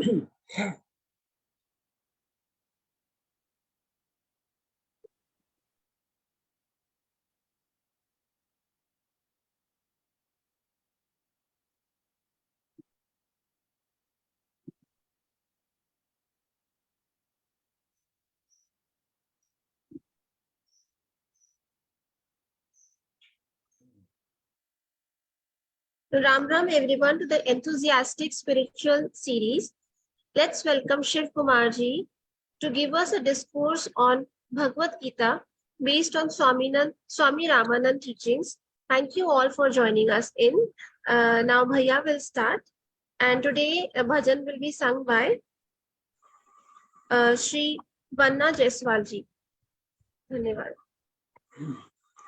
Ram Ram everyone to the enthusiastic spiritual series. Let's welcome Shiv Kumar ji to give us a discourse on Bhagavad Gita based on Swami Ramanand teachings. Thank you all for joining us in. Now Bhaiya will start, and today a bhajan will be sung by Shri Vanna Jaiswal ji. Dhanyavad.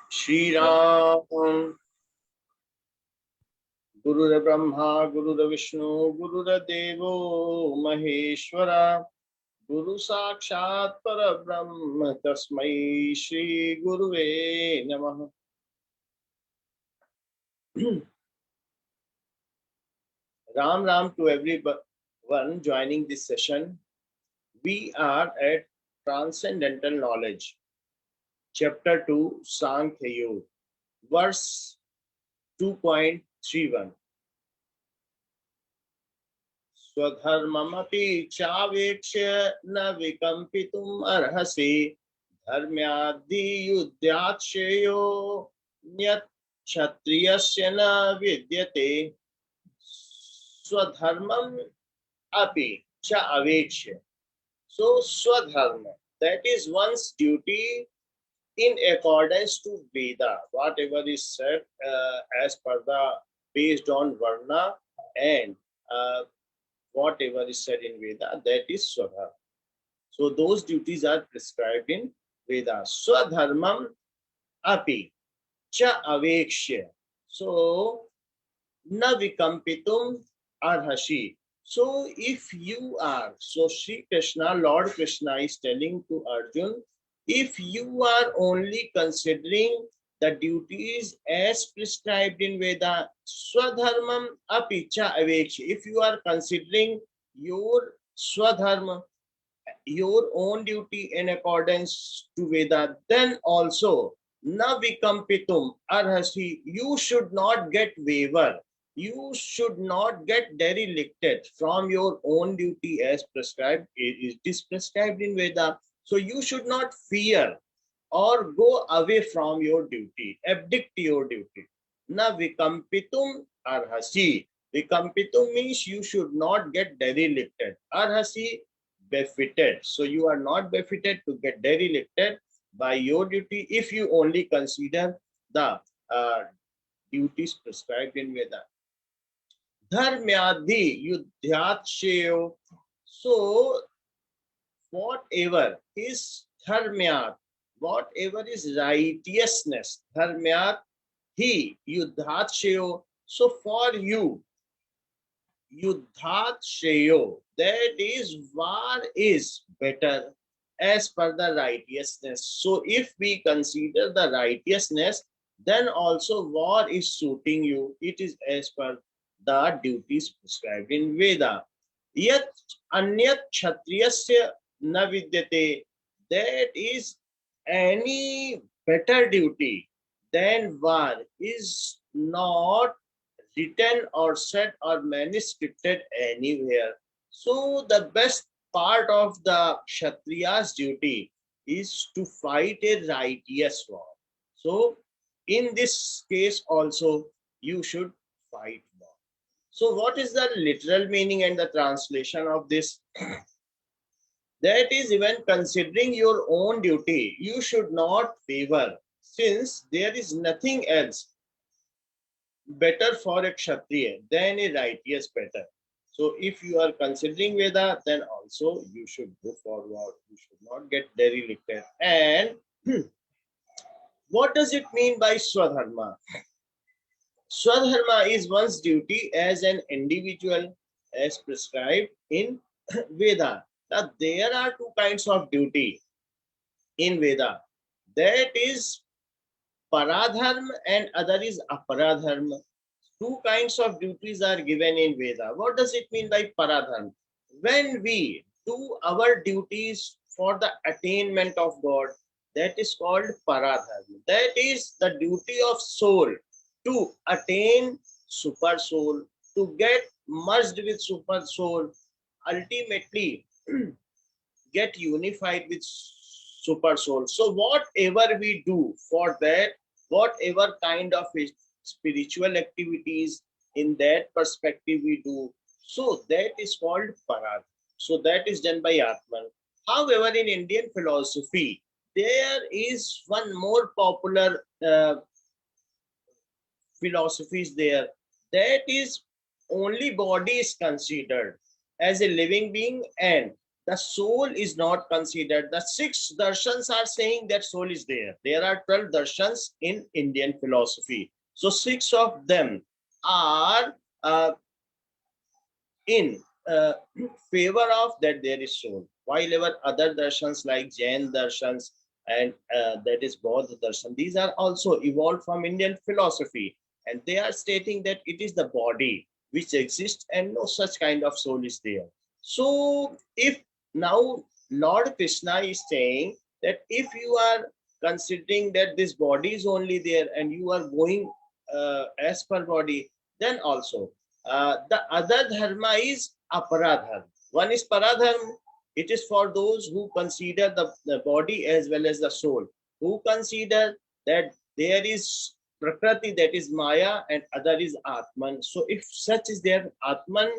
Shri Ram. Guru Brahma, Guru Vishnu, Guru Devo Maheshwara, Guru Sakshat Parabrahma, Tasmai Shri Guruve Namaha. Ram Ram to everyone joining this session. We are at Transcendental Knowledge, Chapter 2, Sankhya Yoga, verse 2.31. स्वधर्ममपि चावेक्ष्य न विकम्पितुम् अर्हसि धर्म्याद्धि युद्धात् श्रेयो न्यत् क्षत्रियस्य न विद्यते स्वधर्मम् अपि च अवेक्ष्य. So swadharma, that is one's duty in accordance to Veda, whatever is said as per the based on Varna and whatever is said in Veda, that is Swadharma. So those duties are prescribed in Veda. Swadharmam api cha avekshya. So na vikampitum arhashi. So if you are, so Sri Krishna, Lord Krishna is telling to Arjun, if you are only considering the duties as prescribed in Veda, swadharmam api cha avekshya. If you are considering your swadharma, your own duty in accordance to Veda, then also na vikampitum arhasi. You should not get waver. You should not get derelicted from your own duty as prescribed. It is prescribed in Veda. So you should not fear or go away from your duty, abdict your duty. Na vikampitum arhasi. Vikampitum means you should not get derelicted. Arhasi, befitted. So you are not befitted to get derelicted by your duty if you only consider the duties prescribed in Veda. Dharmyadhi yuddhyat shreyo. So whatever is dharmyat, whatever is righteousness, dharmyat hi yuddhat shreyo. So for you, yuddhat shreyo, that is war is better as per the righteousness. So if we consider the righteousness, then also war is suiting you. It is as per the duties prescribed in Veda. Yat anyat kshatriyasya na vidyate. That is any better duty than war is not written or said or manuscripted anywhere. So the best part of the Kshatriya's duty is to fight a righteous war. So in this case also you should fight war. So what is the literal meaning and the translation of this? That is, even considering your own duty, you should not favor, since there is nothing else better for a Kshatriya than a righteous better. So if you are considering Veda, then also you should go forward. You should not get derelicted. And what does it mean by Swadharma? Swadharma is one's duty as an individual as prescribed in Veda. Now there are two kinds of duty in Veda. That is paradharma and other is aparadharma. Two kinds of duties are given in Veda. What does it mean by paradharma? when we do our duties for the attainment of God, that is called paradharma. That is the duty of soul to attain super soul, to get merged with super soul, ultimately get unified with super soul. So whatever we do for that, whatever kind of spiritual activities in that perspective we do, so that is called parad. So that is done by Atman. However, in Indian philosophy, there is one more popular philosophy is there, that is only body is considered as a living being and the soul is not considered. The six darshans are saying that soul is there. There are 12 darshans in Indian philosophy. So six of them are in favor of that there is soul, while our other darshans like Jain darshans and that is Bodh darshan, these are also evolved from Indian philosophy, and they are stating that it is the body which exists and no such kind of soul is there. So if now Lord Krishna is saying that if you are considering that this body is only there and you are going as per body, then also the other dharma is aparadharma. One is paradharma. It is for those who consider the body as well as the soul, who consider that there is prakriti, that is Maya, and other is Atman. So if such is there, Atman,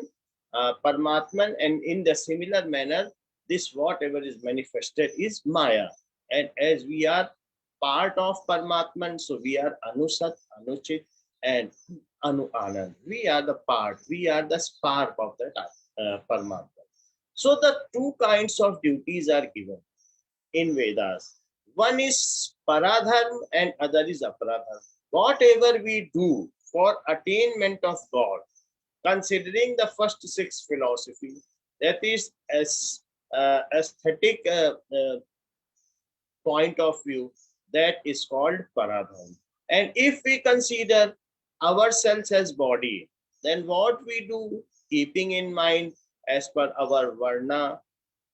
Paramatman, and in the similar manner, this whatever is manifested is Maya. And as we are part of Paramatman, so we are Anusat, Anuchit, and Anu Anand. We are the part, we are the spark of that Paramatma. So the two kinds of duties are given in Vedas. One is paradharma and other is aparadharma. Whatever we do for attainment of God, considering the first six philosophy, that is as aesthetic point of view, that is called paradharma. And if we consider ourselves as body, then what we do, keeping in mind as per our varna,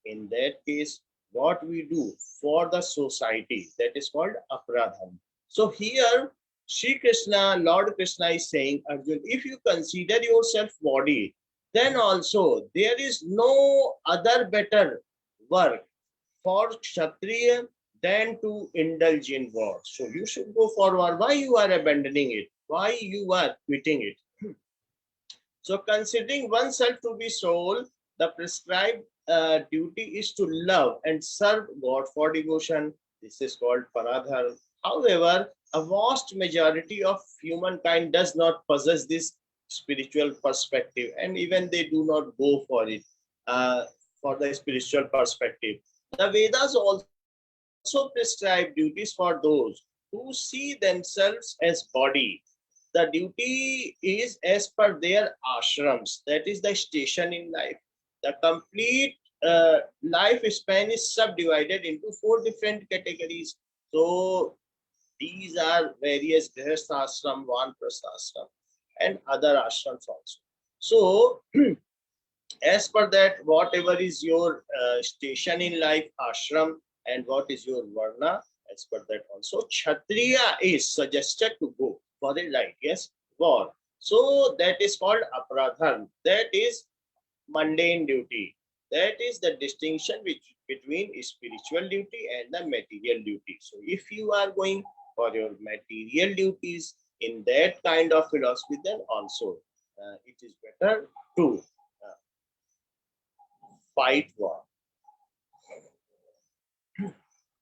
in that case, what we do for the society, that is called aparadharma. So here, Shri Krishna, Lord Krishna is saying, Arjun, if you consider yourself body, then also there is no other better work for Kshatriya than to indulge in war. So you should go forward. Why you are abandoning it? Why you are quitting it? So considering oneself to be soul, the prescribed duty is to love and serve God for devotion. This is called paradharma. However, a vast majority of humankind does not possess this spiritual perspective, and even they do not go for it, for the spiritual perspective. The Vedas also prescribe duties for those who see themselves as body. The duty is as per their ashrams, that is the station in life. The complete lifespan is subdivided into four different categories. So these are various grihastha ashram, vanprastha ashram, and other ashrams also. So as per that, whatever is your station in life, ashram, and what is your varna, as per that also, kshatriya is suggested to go for the light, yes, war. So that is called aparadharma. That is mundane duty. That is the distinction between spiritual duty and the material duty. So if you are going for your material duties in that kind of philosophy, then also it is better to uh, fight war.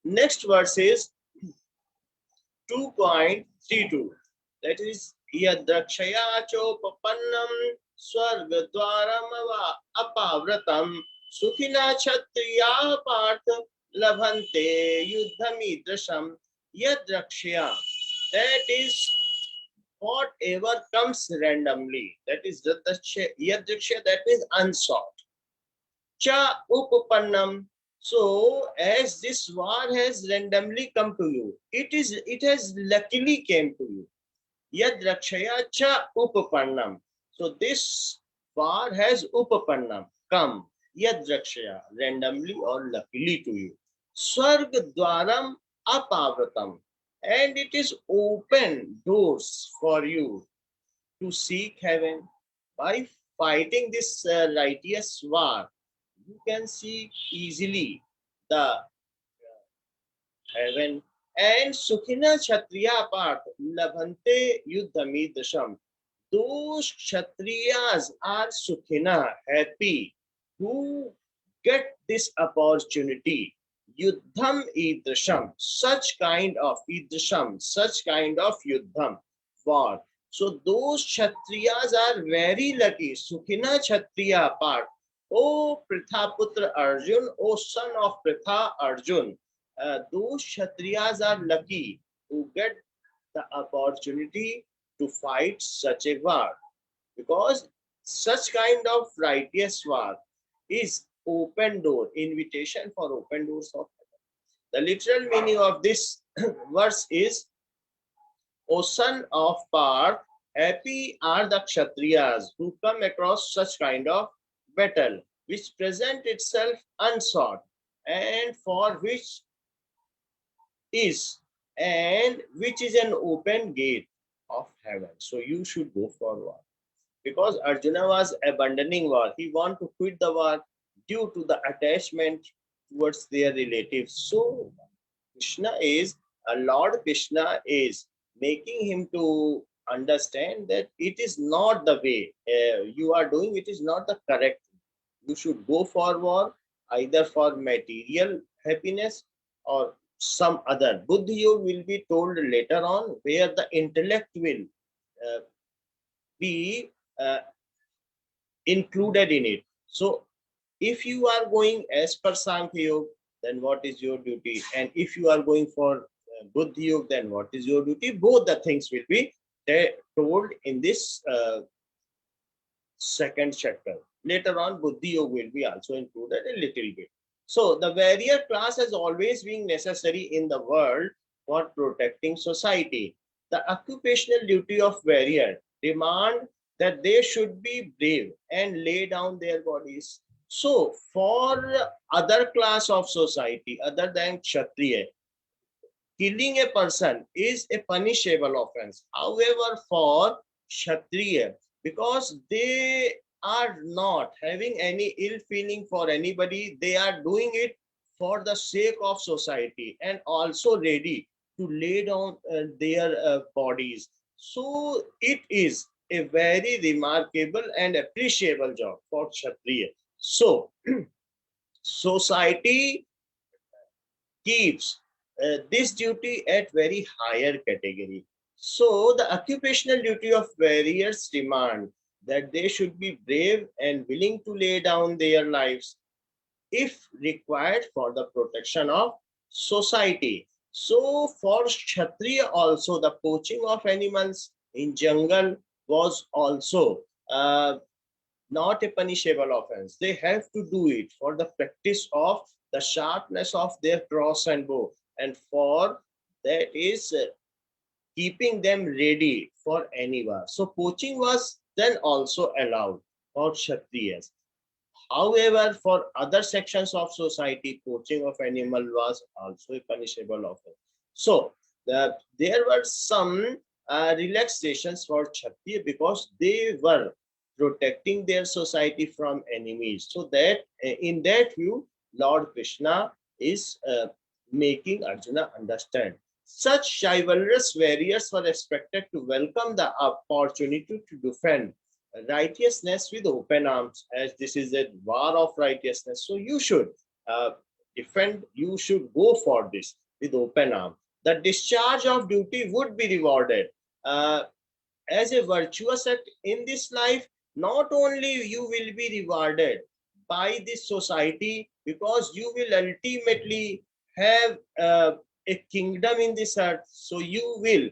Next verse is 2.32. That is yadrakshaya chopapannam swargadwaram apavratam sukhina kshatriya partha labhante yuddhamidrasham. Yadrakshaya, that is whatever comes randomly. That is yadrakshaya, that means unsought. Cha upapannam. So as this war has randomly come to you, it has luckily came to you. Yad rakshaya cha upapannam. So this war has upapannam come. yadrakshaya, randomly or luckily to you. Swarg dwaram apavratam, and it is open doors for you to seek heaven. By fighting this righteous war, you can see easily the heaven. And Sukhina Kshatriya part, Labhante Yuddhamidasham. Those Kshatriyas are Sukhina, happy, who get this opportunity. Yuddham Idasham, such kind of Yuddham, war. So those Kshatriyas are very lucky. Sukhina Kshatriya part. O Prithaputra Arjun, O son of Pritha Arjun, those Kshatriyas are lucky who get the opportunity to fight such a war, because such kind of righteous war is open door, invitation for open doors of heaven. The literal meaning of this verse is, O son of Parth, happy are the Kshatriyas who come across such kind of battle, which present itself unsought, and for which is which is an open gate of heaven. So you should go for war. Because Arjuna was abandoning war, he wanted to quit the war due to the attachment towards their relatives. So Lord Krishna is making him to understand that it is not the way you are doing, it is not the correct. You should go for war either for material happiness or some other. Buddhi Yoga will be told later on, where the intellect will uh, be included in it. So if you are going as per Sankhya Yoga, then what is your duty? And if you are going for Buddhi Yoga, then what is your duty? Both the things will be told in this second chapter. Later on, Buddhi Yoga will be also included a little bit. So the warrior class has always been necessary in the world for protecting society. The occupational duty of warrior demand that they should be brave and lay down their bodies. So for other class of society other than Kshatriya, killing a person is a punishable offense. However, for Kshatriya, because they are not having any ill feeling for anybody, they are doing it for the sake of society and also ready to lay down their bodies. So it is a very remarkable and appreciable job for Kshatriya. So society keeps this duty at very higher category. So the occupational duty of warriors demand that they should be brave and willing to lay down their lives if required for the protection of society. So for Kshatriya also, the poaching of animals in jungle was also not a punishable offense. They have to do it for the practice of the sharpness of their cross and bow, and for that is keeping them ready for any war. So poaching was then also allowed for Kshatriyas. However, for other sections of society, poaching of animal was also a punishable offense. So there were some relaxations for Kshatriya because they were protecting their society from enemies. So that in that view, Lord Krishna is making Arjuna understand. Such chivalrous warriors were expected to welcome the opportunity to defend righteousness with open arms, as this is a war of righteousness. So you should defend, you should go for this with open arms. The discharge of duty would be rewarded as a virtuous act in this life. Not only you will be rewarded by this society, because you will ultimately have a kingdom in this earth. So you will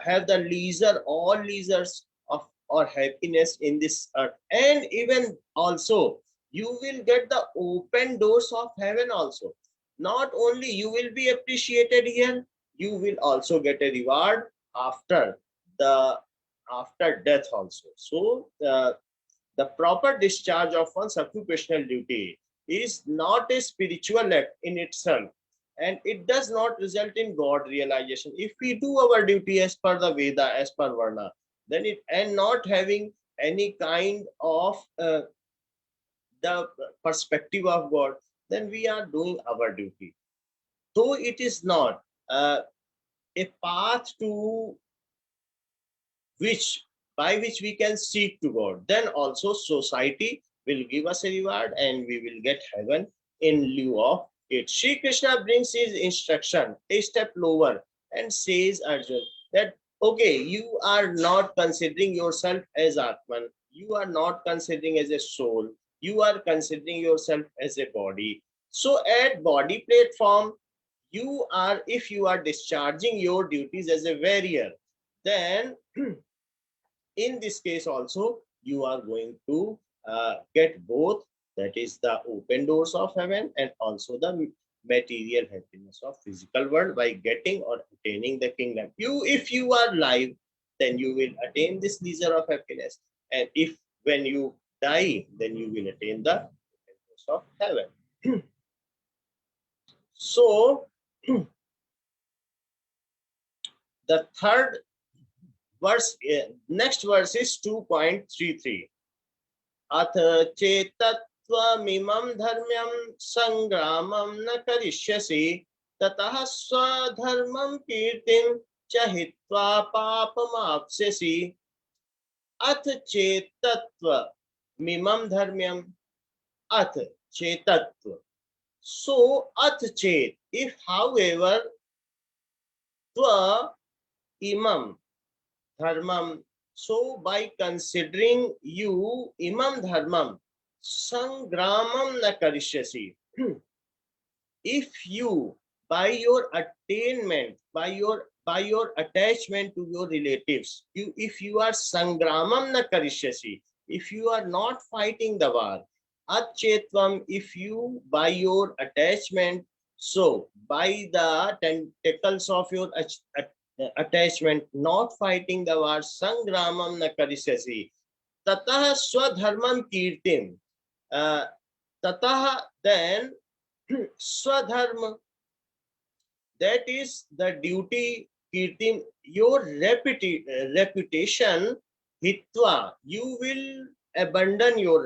have the leisure, all leisures of or happiness in this earth, and even also you will get the open doors of heaven also. Not only you will be appreciated here, you will also get a reward after the after death also. So The proper discharge of one's occupational duty is not a spiritual act in itself, and it does not result in God realization. If we do our duty as per the Veda, as per Varna, then it, and not having any kind of the perspective of God, then we are doing our duty. Though it is not a path to which by which we can seek to God, then also society will give us a reward and we will get heaven in lieu of it. Shri Krishna brings his instruction a step lower and says, Arjun, that okay, you are not considering yourself as Atman, you are not considering as a soul, you are considering yourself as a body. So at body platform, you are, if you are discharging your duties as a warrior, then in this case also you are going to get both, that is the open doors of heaven and also the material happiness of physical world by getting or attaining the kingdom. You, if you are live, then you will attain this leisure of happiness, and if when you die, then you will attain the open doors of heaven. So the third verse, next verse is 2.33. अथ चेतत्वमिमं धर्म्यं संग्रामं न करिष्यसि ततः स्वधर्मं कीर्तिं च हित्वा पापमाप्स्यसि. अथ चेतत्वमिमं धर्म्यं, अथ चेतत्व. So ath chet, if however tva imam dharmam, so by considering you imam dharmam sangramam na karishyasi, if you by your attainment, by your attachment to your relatives, you, if you are sangramam na karishyasi, if you are not fighting the war, achetvam, if you by your attachment, so by the tentacles of your attachment, not fighting the war, sangramam na karishyasi, tatah swadharmam kirtim, tatah, then swadharma, that is the duty, kirtim, your reputation, hitva, you will abandon your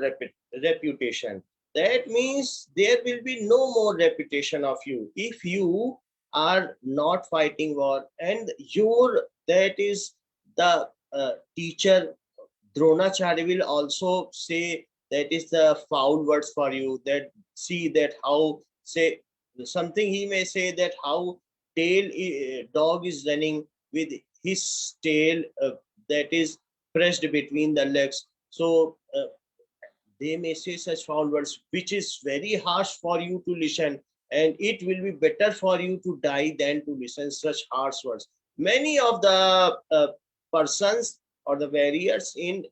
reputation. That means there will be no more reputation of you if you are not fighting war. And your, that is the teacher Dronacharya will also say that is the foul words for you, that see that how, say something he may say that how dog is running with his tail that is pressed between the legs. So they may say such foul words which is very harsh for you to listen, and it will be better for you to die than to listen such harsh words. Many of the persons or the warriors in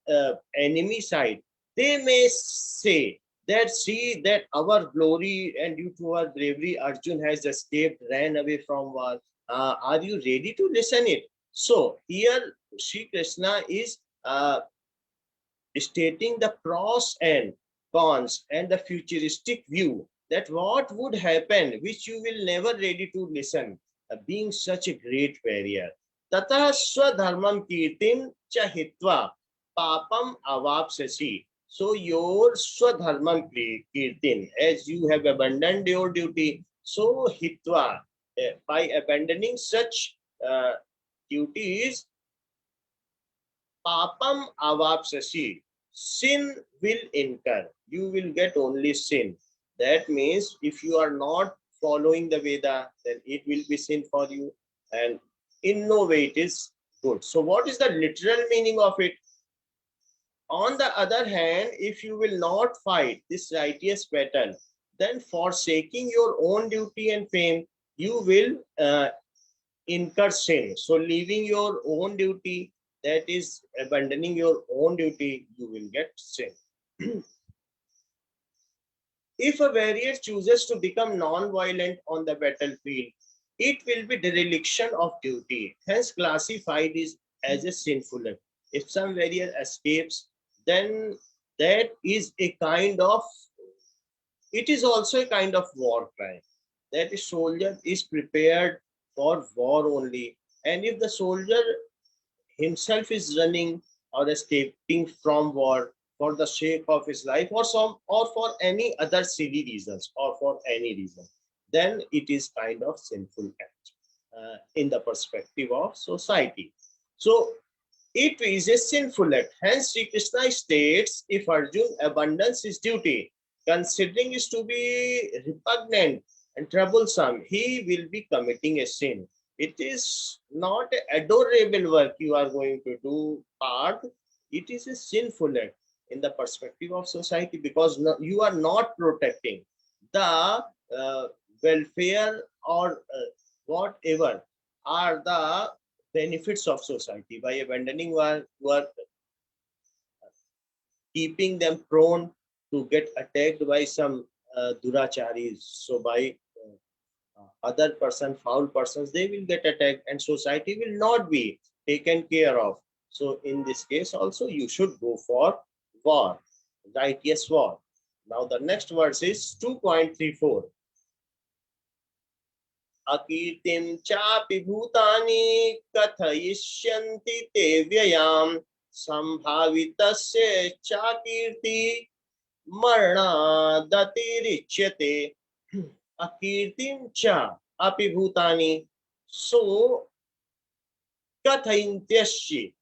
enemy side, they may say that see that our glory and due to our bravery Arjun has escaped, ran away from war. Are you ready to listen it? So here Sri Krishna is stating the pros and cons and the futuristic view, that what would happen which you will never ready to listen, being such a great warrior. Tata swadharmam kirtim chahitva papam avapsasi. So your swadharmam kirtim, as you have abandoned your duty, so hitva, by abandoning such duties, papam avapsasi, sin will incur. You will get only sin. That means if you are not following the Veda, then it will be sin for you, and in no way it is good. So what is the literal meaning of it? On the other hand, if you will not fight this righteous battle, then forsaking your own duty and fame, you will incur sin. So leaving your own duty, that is abandoning your own duty, you will get sin. If a warrior chooses to become non-violent on the battlefield, it will be dereliction of duty, hence classified as a sinful act. If some warrior escapes, then that is a kind of, it is also a kind of war crime. That a soldier is prepared for war only. And if the soldier himself is running or escaping from war for the sake of his life, or some, or for any other silly reasons, or for any reason, then it is kind of sinful act in the perspective of society. So it is a sinful act. Hence, Sri Krishna states, if Arjun abandons his duty, considering it to be repugnant and troublesome, he will be committing a sin. It is not an adorable work you are going to do, Parth. It is a sinful act in the perspective of society, because you are not protecting the welfare or whatever are the benefits of society. By abandoning work, keeping them prone to get attacked by some duracharis. So by other person, foul persons, they will get attacked and society will not be taken care of. So in this case also you should go for war, righteous war. Now the next verse is 2.34. अकीर्तिं चापि भूतानि कथयिष्यन्ति ते व्ययाम् संभावितस्य चाकीर्ति मरणादतिरिच्यते. अकीर्तिं च अपि भूतानि, so कथयन्त्यस्य,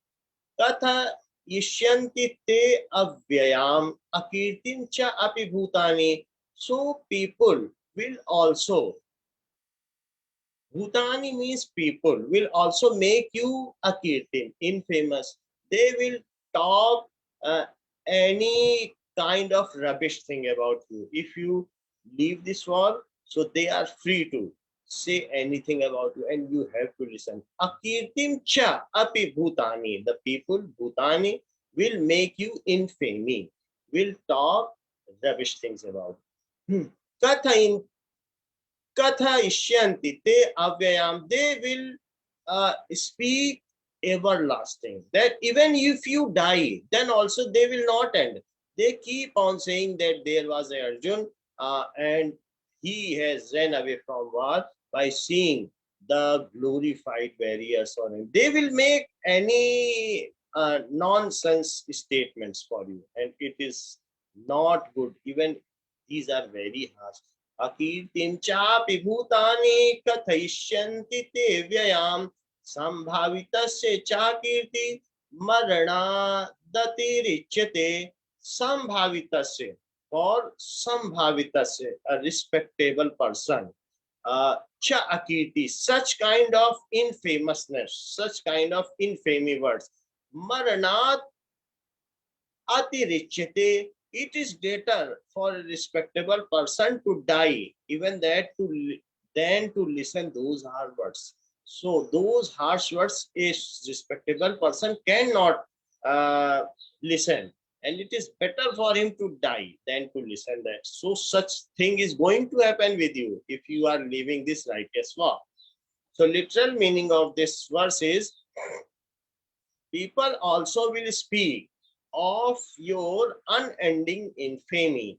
कथयिष्यन्ति ते अव्ययाम् अकीर्तिं च अपि भूतानि, so people will also, Bhutani means people, will also make you akirtin, infamous. They will talk any kind of rubbish thing about you. If you leave this world, so they are free to say anything about you and you have to listen. Akirtim cha api bhutani. The people, Bhutani, will make you infamy, will talk rubbish things about you. Katha in Kathayishyanti te avyayam, they will speak everlasting. That even if you die, then also they will not end. They keep on saying that there was a Arjun and he has ran away from war by seeing the glorified warriors on him. They will make any nonsense statements for you, and it is not good. Even these are very harsh. अकीर्तिं चापि भूतानि कथयिष्यन्ति ते व्ययाम् संभावितस्य चाकीर्ति मरणादतिरिच्यते. संभावितस्य, for संभावितस्य, a respectable person, cha akirti, such kind of infamousness, such kind of infamy words, maranat atirichyate, it is better for a respectable person to die, even that than to listen those harsh words. So those harsh words a respectable person cannot listen, and it is better for him to die than to listen that. So such thing is going to happen with you if you are living this righteous walk. So literal meaning of this verse is, people also will speak of your unending infamy,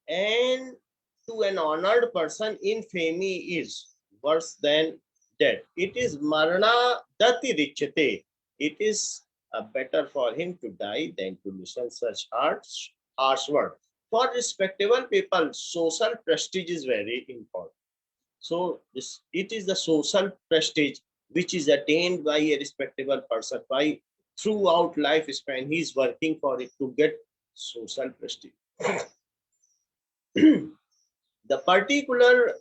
and to an honored person infamy is worse than death. It is marana dati richate. It is better for him to die than to listen such harsh word. For respectable people, social prestige is very important. So it is the social prestige which is attained by a respectable person. By throughout lifespan, he is working for it to get social prestige. The particular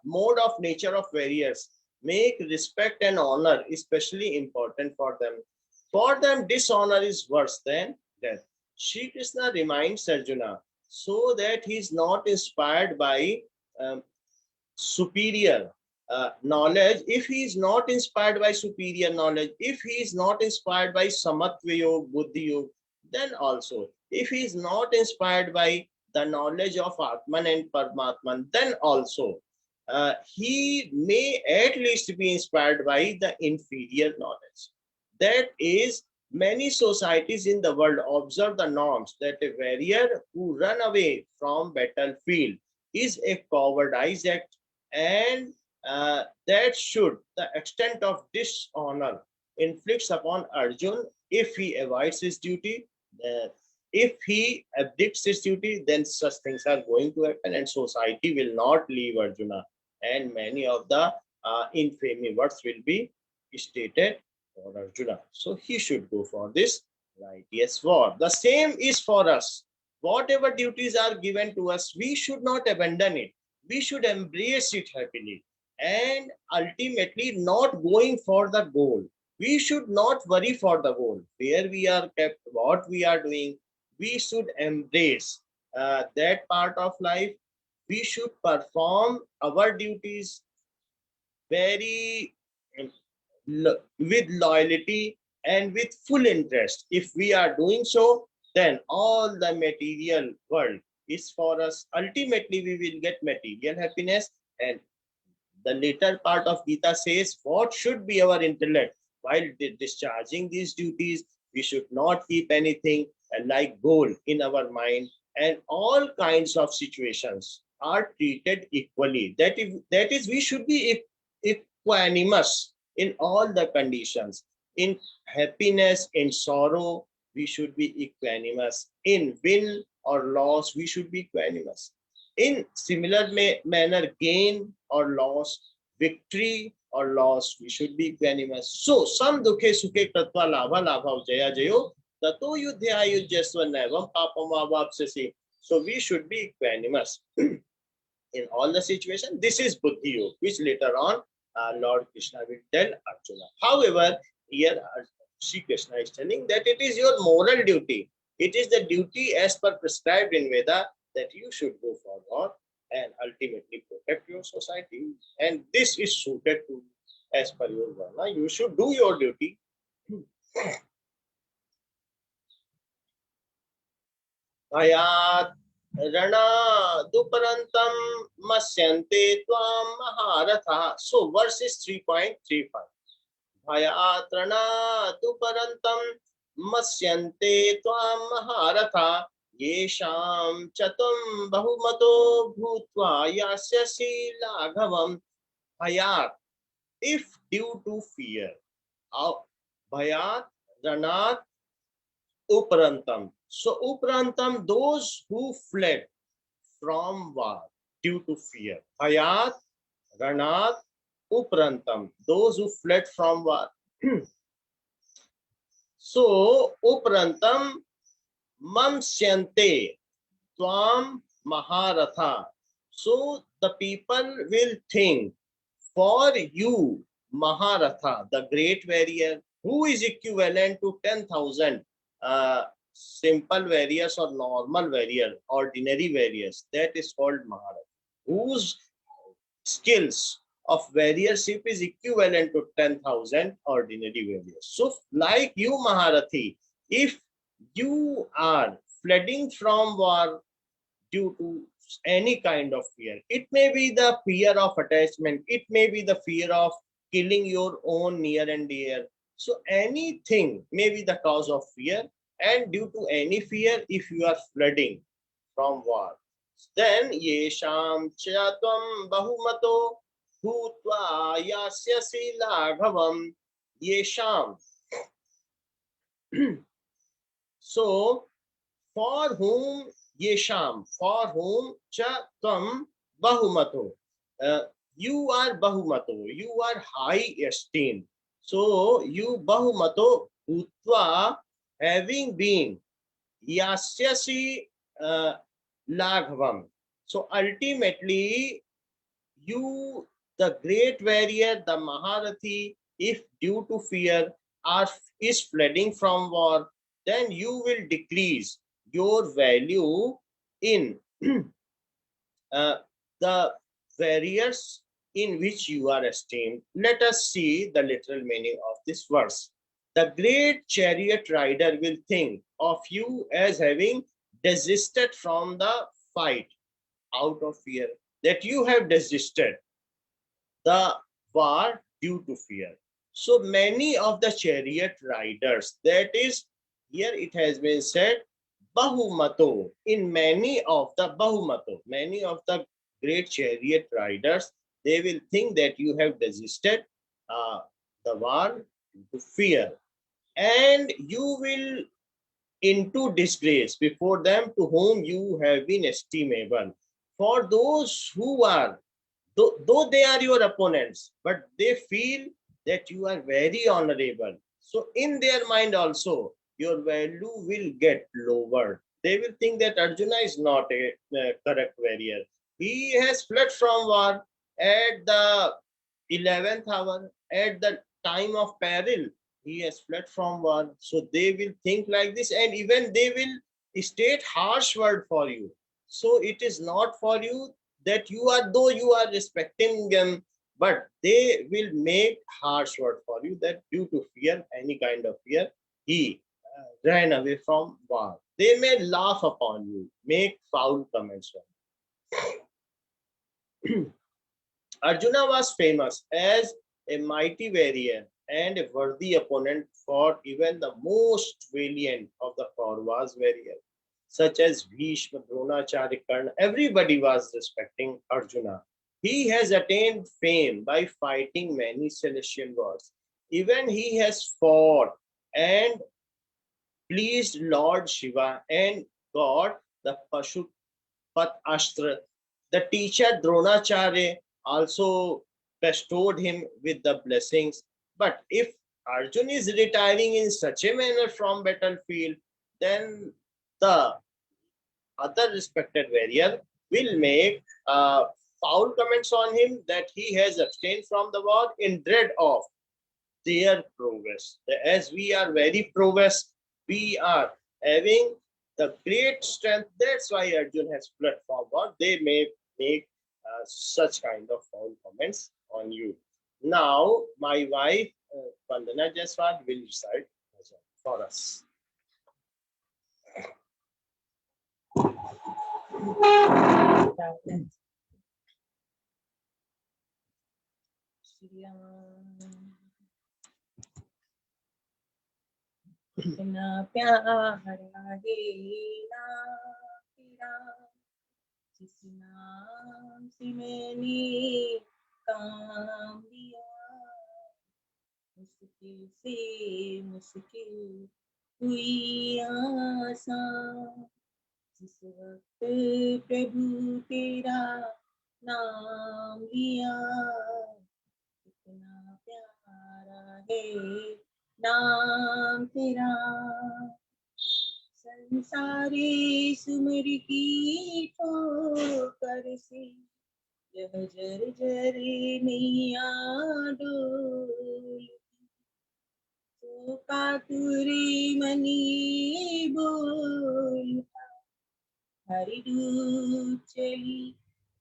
mode of nature of warriors make respect and honor especially important for them. For them, dishonor is worse than death. Shri Krishna reminds Arjuna so that he is not inspired by superior knowledge. If he is not inspired by superior knowledge, if he is not inspired by samatva yoga, buddhi yoga, then also if he is not inspired by the knowledge of Atman and Paramatman, then also he may at least be inspired by the inferior knowledge. That is Many societies in the world observe the norms that a warrior who run away from battlefield is a cowardice act, and that should the extent of dishonor inflicts upon Arjun if he avoids his duty. If he abdicts his duty, then such things are going to happen, and society will not leave Arjuna, and many of the infamy words will be stated for Arjuna. So he should go for this righteous war. The same is for us. Whatever duties are given to us, we should not abandon it. We should embrace it happily, and ultimately not going for the goal. We should not worry for the goal. Where we are kept, what we are doing, we should embrace that part of life. We should perform our duties very with loyalty and with full interest. If we are doing so, then all the material world is for us. Ultimately, we will get material happiness. And the later part of Gita says, what should be our intellect? While discharging these duties, we should not keep anything like goal in our mind, and all kinds of situations are treated equally. That is, we should be equanimous in all the conditions. In happiness, in sorrow, we should be equanimous. In win or loss, we should be equanimous. In similar manner, gain or loss, victory or loss, we should be equanimous. So, sam dukhe sukhe kratva labha labha jaya jayo tato yudhya yujyasva naivam papam avapsasi. So, we should be equanimous in all the situations. This is buddhi yoga, which later on Lord Krishna will tell Arjuna. However, here Sri Krishna is telling that it is your moral duty. It is the duty as per prescribed in Veda that you should go for war and ultimately protect your society. And this is suited to as per your Varna. You should do your duty. Ayat Ranaduparantam Masyante Tvam Maharatha. So verse is 3.35. Bhayat Ranaduparantam Masyante Tvam Maharatha Yesham Chatum Bahumato Bhutva Yasyasi Laghavam. Bhayat, if due to fear. Bhayat Ranat Uparantam. So Uparantam, those who fled from war due to fear. Bhayat Ranat Uparantam, those who fled from war. So Uparantam Mamsyante Tvam Maharatha. So the people will think, for you, Maharatha, the great warrior, who is equivalent to 10,000 simple warriors or normal warrior, ordinary warriors, that is called Maharatha, whose skills of warriorship is equivalent to 10,000 ordinary warriors. So, like you, Maharathi, if you are fleeing from war due to any kind of fear, it may be the fear of attachment, it may be the fear of killing your own near and dear. So anything may be the cause of fear, and due to any fear, if you are fleeing from war, then yesham chatvam bahumato bhutva yasyasi laghavam. Yesham. So for whom Yesham, for whom cha tvam bahumato, you are bahumato, you are high esteemed. So you bahumato bhutva, having been yasyasi laghavam. So ultimately, you, the great warrior, the Maharathi, if due to fear is fleeing from war, then you will decrease your value in the warriors in which you are esteemed. Let us see the literal meaning of this verse. The great chariot rider will think of you as having desisted from the fight out of fear, that you have desisted the war due to fear. So many of the chariot riders, that is, here it has been said, Bahumato, in many of the Bahumato, many of the great chariot riders, they will think that you have desisted uh, the war to fear, and you will into disgrace before them to whom you have been estimable. For those who are, though they are your opponents, but they feel that you are very honorable. So in their mind also, your value will get lowered. They will think that Arjuna is not a correct warrior. He has fled from war at the 11th hour, at the time of peril. He has fled from war. So they will think like this, and even they will state harsh word for you. So it is not for you that you are, though you are respecting them, but they will make harsh word for you, that due to fear, any kind of fear, he ran away from war. They may laugh upon you, make foul comments on you. Arjuna was famous as a mighty warrior and a worthy opponent for even the most valiant of the Kauravas warrior, such as Bhishma, Dronacharya, Karna. Everybody was respecting Arjuna. He has attained fame by fighting many celestial gods. Even he has fought and pleased Lord Shiva and got the Pashupat Astra. The teacher Dronacharya also bestowed him with the blessings. But if Arjun is retiring in such a manner from battlefield, then the other respected warrior will make foul comments on him, that he has abstained from the war in dread of their progress. As we are very progress, we are having the great strength. That's why Arjun has fled forward. They may make such kind of foul comments on you. Now, my wife, Vandana Jaiswal, will recite for us. इतना प्यारा है नाम तेरा, जिस नाम से मैंने काम लिया, मुश्किल से मुश्किल हुई आसान, जिस वक्त प्रभु तेरा नाम लिया, इतना प्यारा है नाम तेरा, संसारी सुमर की ठोकर से यह जर जर नैया डोल, तो कातुरी मनी बोल, हरि दूत चली,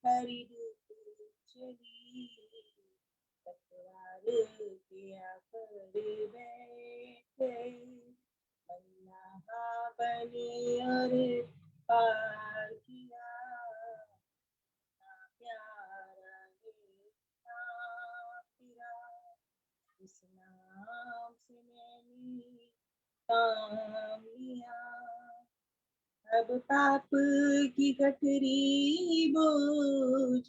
हरि दूत चली, पतवार के आकर बैठे, अल्लाह बने और पार किया, प्यारा है नाम तेरा, इस नाम से मैंने काम लिया, अब पाप की गठरी बोझ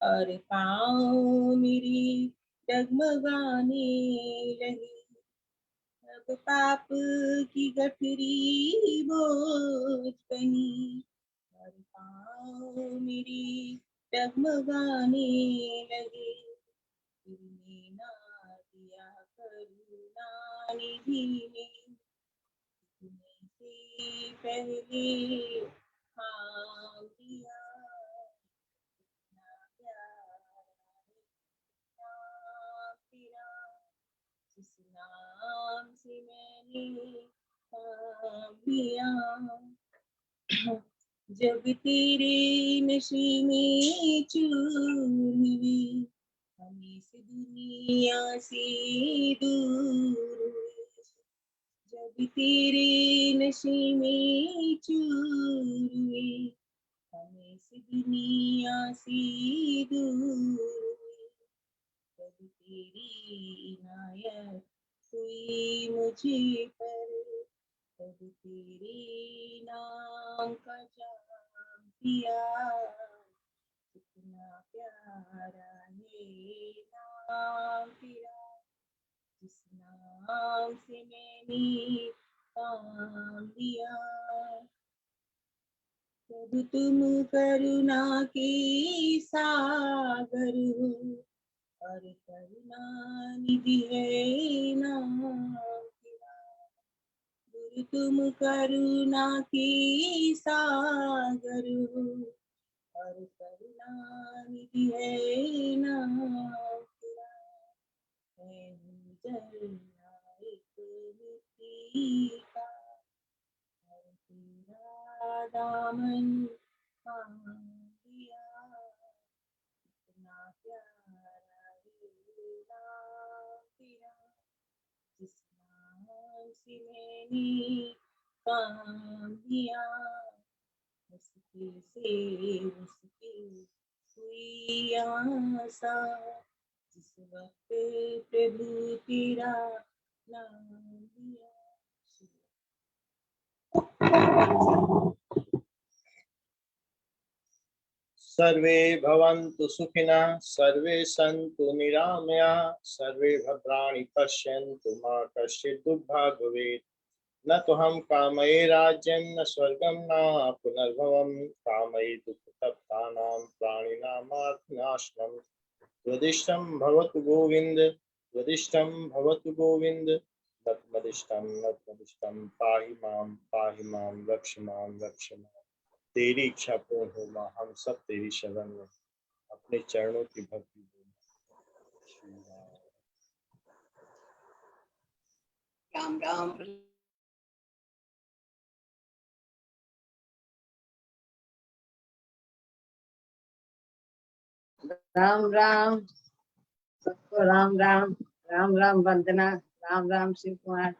और पाँव मेरी डगमगाने लगी, अब पाप की गठरी बोझ बनी और पाँव मेरी डगमगाने लगे, तुमने ना दिया करुणा निधि ने, तुम्हें से पहले काम दिया, इतना प्यारा है नाम तेरा, जिस नाम से मैंने काम लिया, जब तेरे नशे में चूर हुई, हम इस दुनिया से दूर हुए, जब तेरे नशे में चूर हुए, हम इस दुनिया से दूर हुए, तब तेरी इनायत हुई मुझे पर, तब तेरे नाम का जाप किया। कितना प्यारा है नाम तेरा, जिस नाम से मैंने काम लिया। तब तुम करुणा के सागर हो, और करुणा निधि है नाम तेरा। गुरु तुम करुणा के सागर हो, और करुणा निधि है नाम तेरा। मैं हूँ जलना एक मिट्टी का, और तेरा दामन थाम लिया। कितना प्यारा है नाम तेरा, जिस नाम से मैंने काम लिया। मुश्किल से मुश्किल हुई आशा, जिस वक्त प्रभु तेरा नाम लिया। सर्वे भवन्तु सुखिनः, सर्वे सन्तु निरामयाः, सर्वे भद्राणि पश्यन्तु मा कश्चित् दुःखभाग् भवेत्। न तो हम कामये राज्यं न स्वर्गं न पुनर्भवं, कामये दुःखतप्तानां प्राणिनामात्मनाशनम्। त्वदिष्टं भवतु गोविन्द, त्वदिष्टं भवतु गोविन्द, नतमदिष्टं पाहि मां रक्ष मां। तेरी इच्छा पूर्ण हो मां, हम सब तेरी शरण में अपने चरणों की भक्ति दो। राम राम। राम राम सबको राम राम। राम राम वंदना। राम राम शिव कुमार।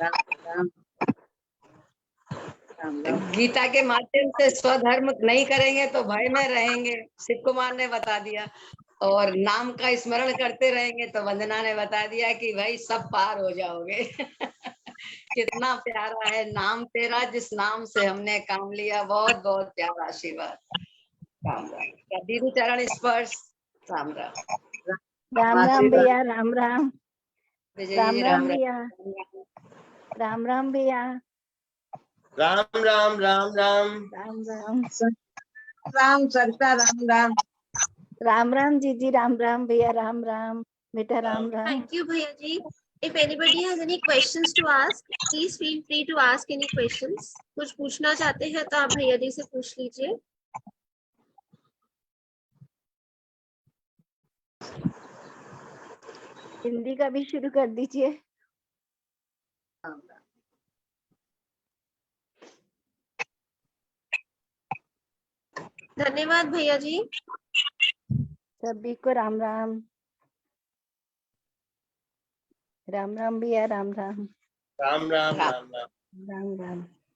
राम राम। राम राम। गीता के माध्यम से स्वधर्म नहीं करेंगे तो भय में रहेंगे, शिव कुमार ने बता दिया। और नाम का स्मरण करते रहेंगे तो वंदना ने बता दिया कि भाई सब पार हो जाओगे। कितना प्यारा है नाम तेरा, जिस नाम से हमने काम लिया। बहुत बहुत प्यारा आशीर्वाद। राम राम। दीदी चरण स्पर्श। राम राम। राम राम भैया। राम राम। विजय राम जी राम राम भैया। राम राम भैया। राम राम राम राम। राम राम। राम सरिता राम राम। राम राम जीजी। राम राम भैया। राम राम बेटा। Ram Ram. Thank you, Bhaiya ji. If anybody has any questions to ask, please feel free to ask any questions. कुछ पूछना चाहते हैं तो आप भैया जी से पूछ लीजिए। हिंदी का भी शुरू कर दीजिए। धन्यवाद भैया जी। सभी को राम राम। राम राम भैया। राम राम। राम राम राम राम। राम राम।